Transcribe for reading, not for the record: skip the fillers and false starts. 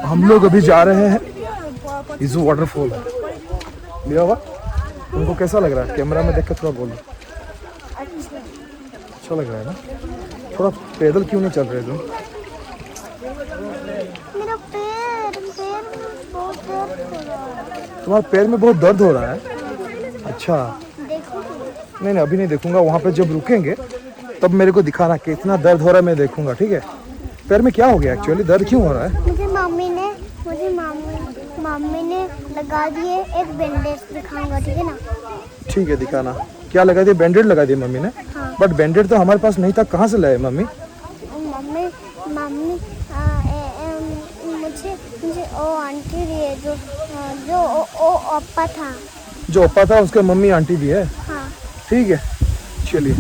हम लोग अभी जा रहे हैं इस वाटरफॉल। लिया हुआ तुमको कैसा लग रहा है? कैमरा में देख के थोड़ा बोलो। अच्छा लग रहा है ना? थोड़ा पैदल क्यों नहीं चल रहे तुम? मेरा पैर बहुत दर्द हो रहा है। तुम्हारे पैर में बहुत दर्द हो रहा है? अच्छा देखो नहीं अभी नहीं देखूंगा। वहाँ पे जब रुकेंगे तब मेरे को दिखाना कि इतना दर्द हो रहा है, मैं देखूंगा। ठीक है? पैर में क्या हो गया एक्चुअली? दर्द क्यों हो रहा है? मुझे मम्मी ने लगा दिए एक बैंडेज। दिखाऊंगा ठीक है ना? ठीक है दिखाना। क्या लगा दिया? बैंडेड लगा दिया मम्मी ने? हाँ। बट बैंडेड तो हमारे पास नहीं था, कहाँ से लाए मम्मी? मम्मी मुझे ओ आंटी दिए जो ओ ओप्पा था। जो ओप्पा था उसके मम्मी आंटी भी है। हाँ। ठीक है चलिए।